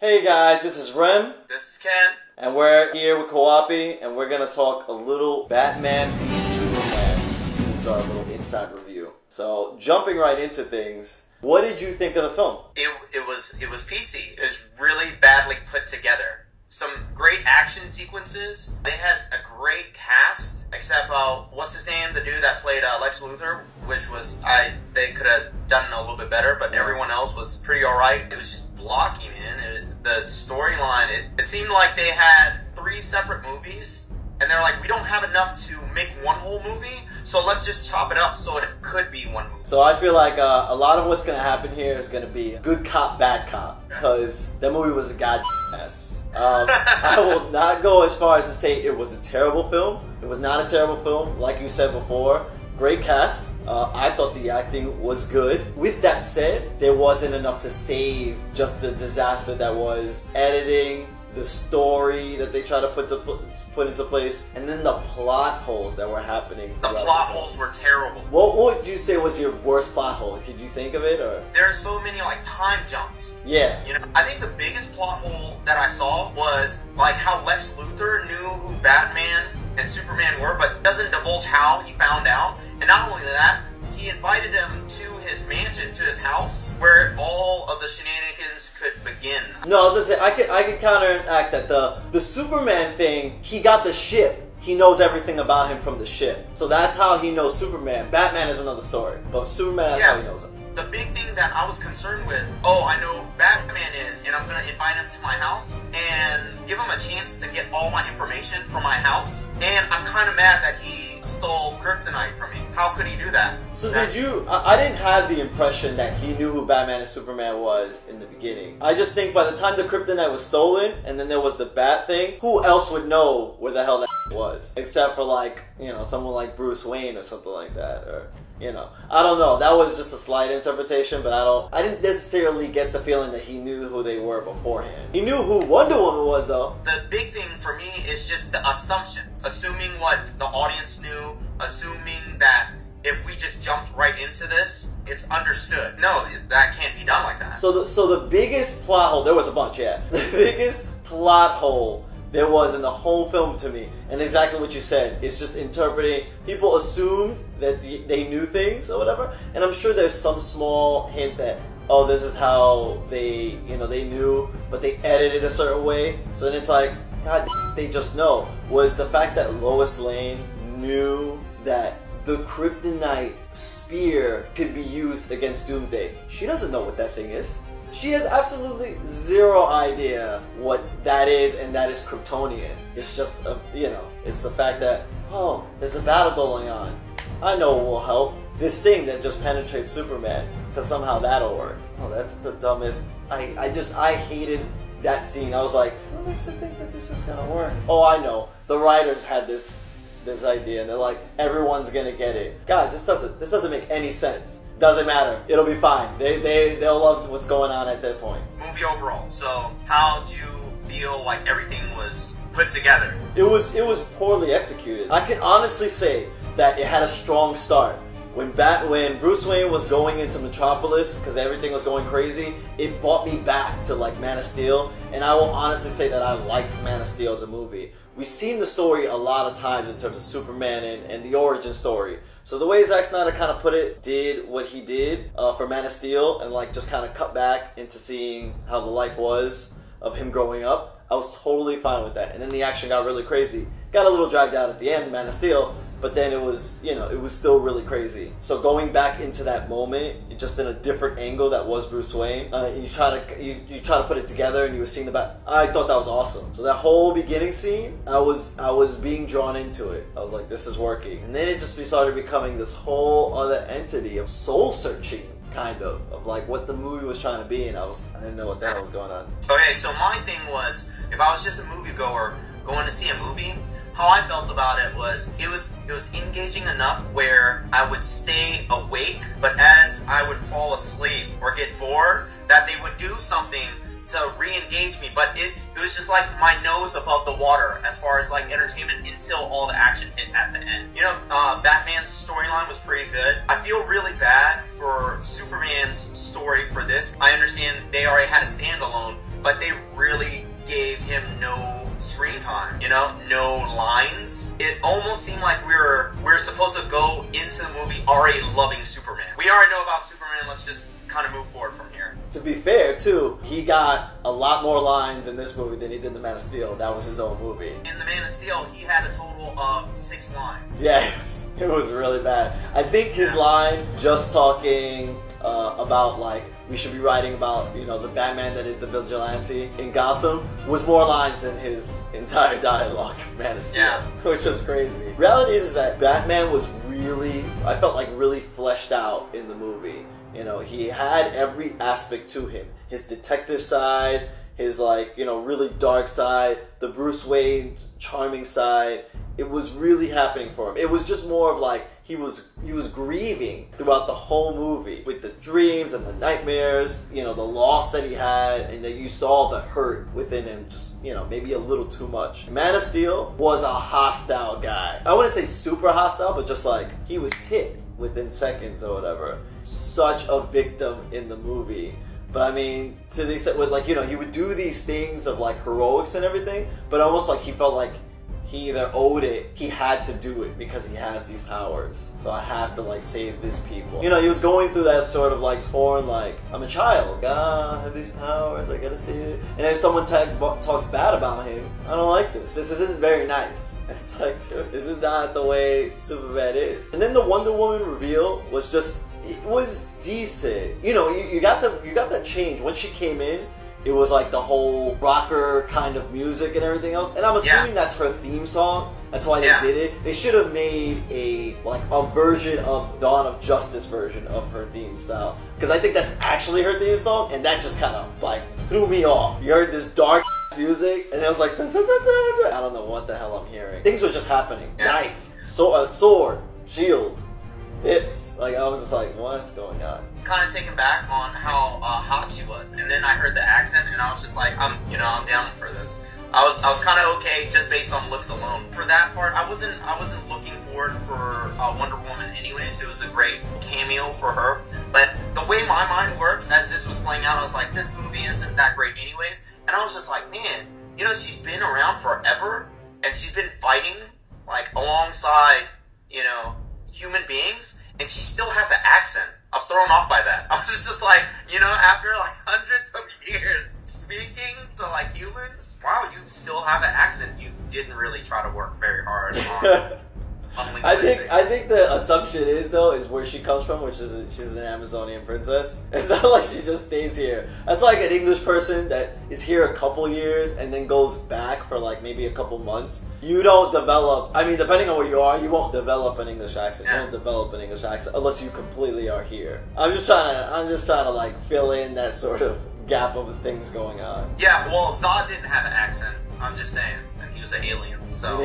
Hey guys, this is Rem. This is Ken. And we're here with Kawapi, and we're gonna talk a little Batman v Superman. This is our little inside review. So, jumping right into things, what did you think of the film? It was PC. It was really badly put together. Some great action sequences. They had a great cast, except what's his name? The dude that played Lex Luthor, which was they could have done a little bit better, but everyone else was pretty alright. It was just blocky, man. The storyline, it seemed like they had 3 separate movies, and they're like, we don't have enough to make one whole movie, so let's just chop it up so it could be one movie. So I feel like a lot of what's going to happen here is going to be good cop, bad cop, because that movie was a goddamn mess. I will not go as far as to say it was a terrible film. It was not a terrible film, like you said before. Great cast. I thought the acting was good. With that said, there wasn't enough to save just the disaster that was editing, the story that they tried to put into place, and then the plot holes that were happening. The plot holes were terrible. What would you say was your worst plot hole? Could you think of it, or? There are so many time jumps. Yeah. You know, I think the biggest plot hole that I saw was how Lex Luthor knew who Batman and Superman were, but doesn't divulge how he found out. And not only that, he invited him to his mansion, to his house, where all of the shenanigans could begin. No, I was gonna say, I could counteract that. The Superman thing, he got the ship. He knows everything about him from the ship. So that's how he knows Superman. Batman is another story. But Superman, that's how he knows him. The big thing that I was concerned with, I know who Batman is, and I'm going to invite him to my house and give him a chance to get all my information from my house. And I'm kind of mad that he stole kryptonite from me. How could he do that? So I didn't have the impression that he knew who Batman and Superman was in the beginning. I just think by the time the kryptonite was stolen, and then there was the Bat thing, who else would know where the hell that was? Except for someone like Bruce Wayne or something like that, or... I don't know. That was just a slight interpretation, but I didn't necessarily get the feeling that he knew who they were beforehand. He knew who Wonder Woman was, though. The big thing for me is just the assumptions. Assuming what the audience knew, assuming that if we just jumped right into this, it's understood. No, that can't be done like that. So the biggest plot hole, there was a bunch, yeah. The biggest plot hole there was in the whole film to me, and exactly what you said, it's just interpreting. People assumed that they knew things or whatever, and I'm sure there's some small hint that, this is how they knew, but they edited a certain way. So then it's like, God, they just know. Was the fact that Lois Lane knew that the kryptonite spear could be used against Doomsday. She doesn't know what that thing is. She has absolutely zero idea what that is, and that is Kryptonian. It's just, it's the fact that, there's a battle going on. I know what will help. This thing that just penetrates Superman, because somehow that'll work. That's the dumbest. I hated that scene. I was like, what makes you think that this is gonna work? I know. The writers had this idea, and they're like, everyone's gonna get it. Guys, this doesn't make any sense. Doesn't matter. It'll be fine. They'll love what's going on at that point. Movie overall. So, how do you feel like everything was put together? It was poorly executed. I can honestly say that it had a strong start. When Bruce Wayne was going into Metropolis, because everything was going crazy, it brought me back to Man of Steel, and I will honestly say that I liked Man of Steel as a movie. We've seen the story a lot of times in terms of Superman and the origin story. So the way Zack Snyder kind of did what he did for Man of Steel, and just kind of cut back into seeing how the life was of him growing up, I was totally fine with that. And then the action got really crazy. Got a little dragged out at the end, Man of Steel, but then it was, it was still really crazy. So going back into that moment, just in a different angle that was Bruce Wayne, you try to put it together, and you were seeing the back. I thought that was awesome. So that whole beginning scene, I was being drawn into it. I was like, this is working. And then it just started becoming this whole other entity of soul searching, kind of what the movie was trying to be, and I didn't know what the hell was going on. Okay, so my thing was, if I was just a moviegoer going to see a movie, how I felt about it was engaging enough where I would stay awake, but as I would fall asleep or get bored, that they would do something to re-engage me. But it was just like my nose above the water as far as entertainment until all the action hit at the end. Batman's storyline was pretty good. I feel really bad for Superman's story for this. I understand they already had a standalone but they really gave him no screen time, you know, no lines. It almost seemed like we're supposed to go into the movie already loving Superman. We already know about Superman, let's just kind of move forward from here. To be fair, too, he got a lot more lines in this movie than he did in The Man of Steel. That was his own movie. In The Man of Steel, he had a total of 6 lines. Yes, it was really bad. I think his line, just talking about, like, we should be writing about, you know, the Batman that is the vigilante in Gotham, was more lines than his entire dialogue in Man of Steel, which was crazy. Reality is that Batman was really, I felt like really fleshed out in the movie. You know, he had every aspect to him. His detective side, his, like, you know, really dark side, the Bruce Wayne charming side. It was really happening for him. It was just more of like he was grieving throughout the whole movie with the dreams and the nightmares, you know, the loss that he had, and that you saw the hurt within him, just, you know, maybe a little too much. Man of Steel was a hostile guy. I wouldn't say super hostile, but just like he was ticked within seconds or whatever. Such a victim in the movie. But I mean, to the extent with, like, you know, he would do these things of like heroics and everything, but almost like he felt like he either owed it, he had to do it because he has these powers. So I have to, like, save these people. You know, he was going through that sort of, like, torn, like, I'm a child. I have these powers, I gotta save it. And if someone talks bad about him, I don't like this. This isn't very nice. It's like, dude, this is not the way Superman is. And then the Wonder Woman reveal was just, it was decent. You know, you got that change. When she came in, it was like the whole rocker kind of music and everything else. And I'm assuming that's her theme song. That's why they did it. They should have made a version of Dawn of Justice version of her theme style. Because I think that's actually her theme song, and that just kind of like threw me off. You heard this dark music, and it was like, dun, dun, dun, dun, dun. I don't know what the hell I'm hearing. Things were just happening. Knife, sword, shield. This, like, I was just like, what's going on? I was kind of taken back on how hot she was, and then I heard the accent, and I was just like, I'm down for this. I was kind of okay just based on looks alone. For that part, I wasn't looking forward for Wonder Woman anyways. It was a great cameo for her, but the way my mind works as this was playing out, I was like, this movie isn't that great anyways, and I was just like, man, you know, she's been around forever, and she's been fighting like alongside, you know, human beings, and she still has an accent. I was thrown off by that. I was just like, you know, after like hundreds of years speaking to like humans, wow, you still have an accent. You didn't really try to work very hard on linguistics. I think the assumption is where she comes from, which is she's an Amazonian princess. It's not like she just stays here. That's like an English person that is here a couple years and then goes back for like maybe a couple months. You don't develop, I mean, depending on where you are, you won't develop an English accent. You won't develop an English accent unless you completely are here. I'm just trying to like fill in that sort of gap of things going on. Yeah, well, Zod didn't have an accent. I'm just saying, and he was an alien, so.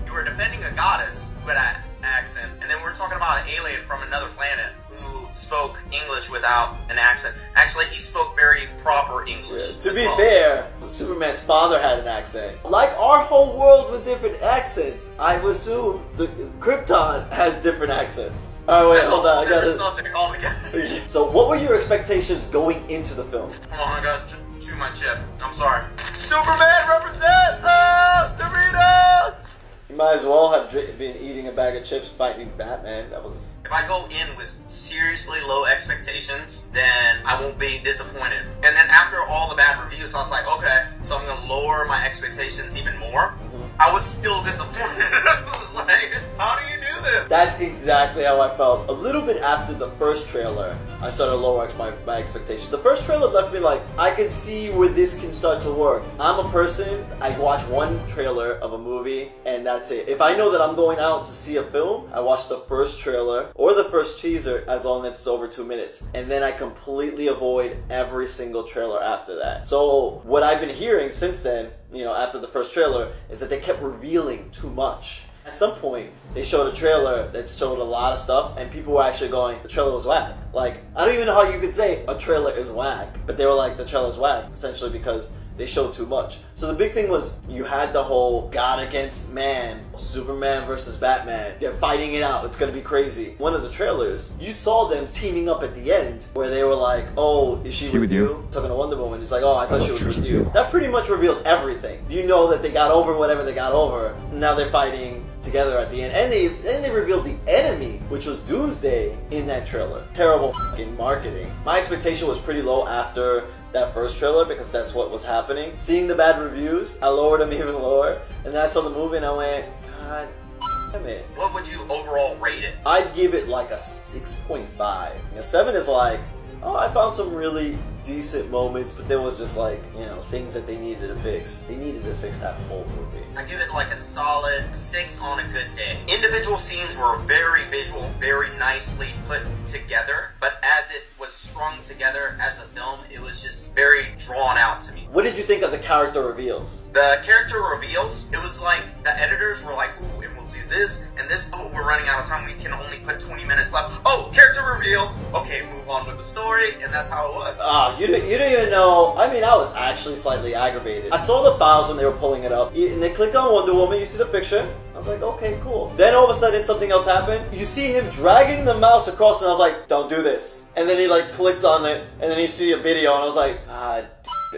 You were defending a goddess who had an accent, and then we're talking about an alien from another planet who spoke English without an accent. Actually, he spoke very proper English. Yeah. To be fair, Superman's father had an accent. Like our whole world with different accents, I would assume the Krypton has different accents. Alright, wait, hold on. I gotta... So, what were your expectations going into the film? Hold on, I gotta chew my chip. I'm sorry. Superman represent! Doritos! You might as well have been eating a bag of chips fighting Batman. That was... If I go in with seriously low expectations, then I won't be disappointed. And then after all the bad reviews, I was like, okay, so I'm gonna lower my expectations even more. I was still disappointed. I was like, how do you do this? That's exactly how I felt. A little bit after the first trailer, I started lowering my expectations. The first trailer left me like, I can see where this can start to work. I'm a person, I watch one trailer of a movie, and that's it. If I know that I'm going out to see a film, I watch the first trailer or the first teaser as long as it's over 2 minutes. And then I completely avoid every single trailer after that. So what I've been hearing since then, you know, after the first trailer, is that they kept revealing too much. At some point, they showed a trailer that showed a lot of stuff, and people were actually going, the trailer was whack. Like, I don't even know how you could say a trailer is whack, but they were like, the trailer's whack, essentially because they showed too much. So the big thing was you had the whole God against man, Superman versus Batman. They're fighting it out. It's gonna be crazy. One of the trailers, you saw them teaming up at the end where they were like, "Oh, is she with you?" Talking to Wonder Woman, it's like, "Oh, I thought she was with you." That pretty much revealed everything. You know that they got over whatever they got over. Now they're fighting together at the end, and they revealed the enemy, which was Doomsday, in that trailer. Terrible fucking marketing. My expectation was pretty low after that first trailer because that's what was happening. Seeing the bad reviews, I lowered them even lower, and then I saw the movie and I went, God damn it. What would you overall rate it? I'd give it like a 6.5. A 7 is like, oh, I found some really decent moments, but there was just like, you know, things that they needed to fix. They needed to fix that whole movie. I give it like a solid 6 on a good day. Individual scenes were very visual, very nicely put together, but as it was strung together as a film, it was just very drawn out to me. What did you think of the character reveals? The character reveals, it was like the editors were like, ooh, and we'll do this and this. Oh, we're running out of time. We can only put 20 minutes left. Oh, character reveals. Okay, move on with the story, and that's how it was. You didn't even know. I mean, I was actually slightly aggravated. I saw the files when they were pulling it up, and they clicked on Wonder Woman. You see the picture. I was like, okay, cool. Then all of a sudden, something else happened. You see him dragging the mouse across, and I was like, don't do this. And then he like clicks on it, and then you see a video, and I was like, God,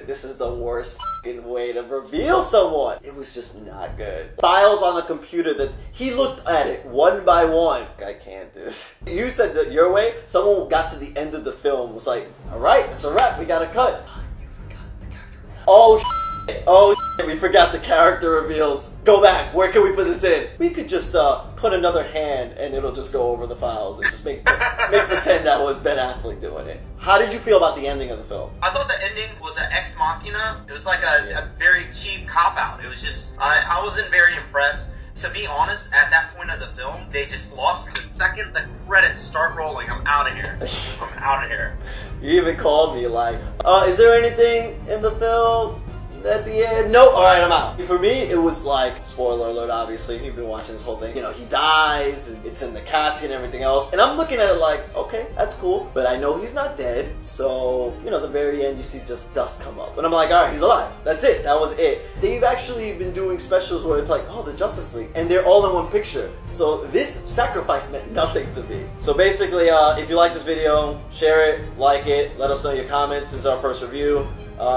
this is the worst fucking way to reveal someone. It was just not good. Files on the computer that he looked at it one by one. I can't do it. You said that your way. Someone got to the end of the film, was like, all right, it's a wrap. We got to cut. You forgot the character. Oh shit. Oh shit. We forgot the character reveals. Go back. Where can we put this in? We could just put another hand, and it'll just go over the files and just make pretend that was Ben Affleck doing it. How did you feel about the ending of the film? I thought the ending was an ex machina. It was like a very cheap cop-out. It was just, I wasn't very impressed. To be honest, at that point of the film, they just lost me. The second the credits start rolling, I'm out of here. I'm out of here. You even called me like, is there anything in the film at the end? Nope. Alright, I'm out. For me, it was like, spoiler alert, obviously, you've been watching this whole thing. You know, he dies, and it's in the casket and everything else. And I'm looking at it like, okay, that's cool. But I know he's not dead. So, you know, the very end, you see just dust come up. And I'm like, alright, he's alive. That's it. That was it. They've actually been doing specials where it's like, oh, the Justice League. And they're all in one picture. So this sacrifice meant nothing to me. So basically, if you like this video, share it, like it, let us know your comments. This is our first review.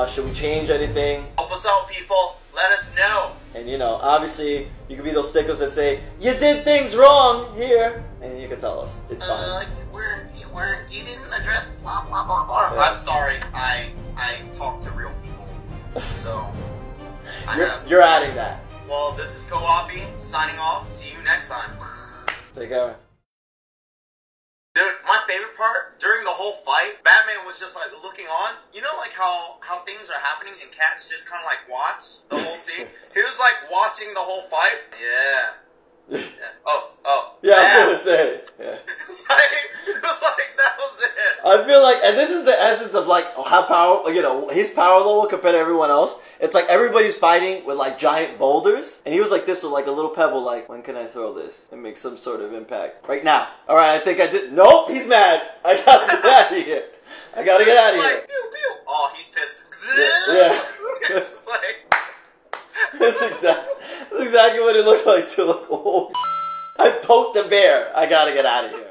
Should we change anything? Help us out, people. Let us know. And you know, obviously, you can be those stickers that say, you did things wrong here. And you can tell us. It's fine. You didn't address blah, blah, blah, blah. Yeah. I'm sorry. I talk to real people. So, you're adding that. Well, this is Koapi, signing off. See you next time. Take care. Dude, my favorite part, during the whole fight, Batman was just like looking on. You know like how things are happening and cats just kind of like watch the whole scene? He was like watching the whole fight. Yeah. Oh. Yeah, I was gonna say. Yeah. It was like, that was it. I feel like, and this is the essence of like how power, you know, his power level compared to everyone else. It's like everybody's fighting with like giant boulders, and he was like this with like a little pebble. Like, when can I throw this and make some sort of impact? Right now. All right, I think I did. Nope, he's mad. I gotta get out of here. I gotta get out of here. Like, pew, pew. Oh, he's pissed. Yeah. It's just like. That's exactly what it looked like too. Like, oh, I poked a bear. I gotta get out of here.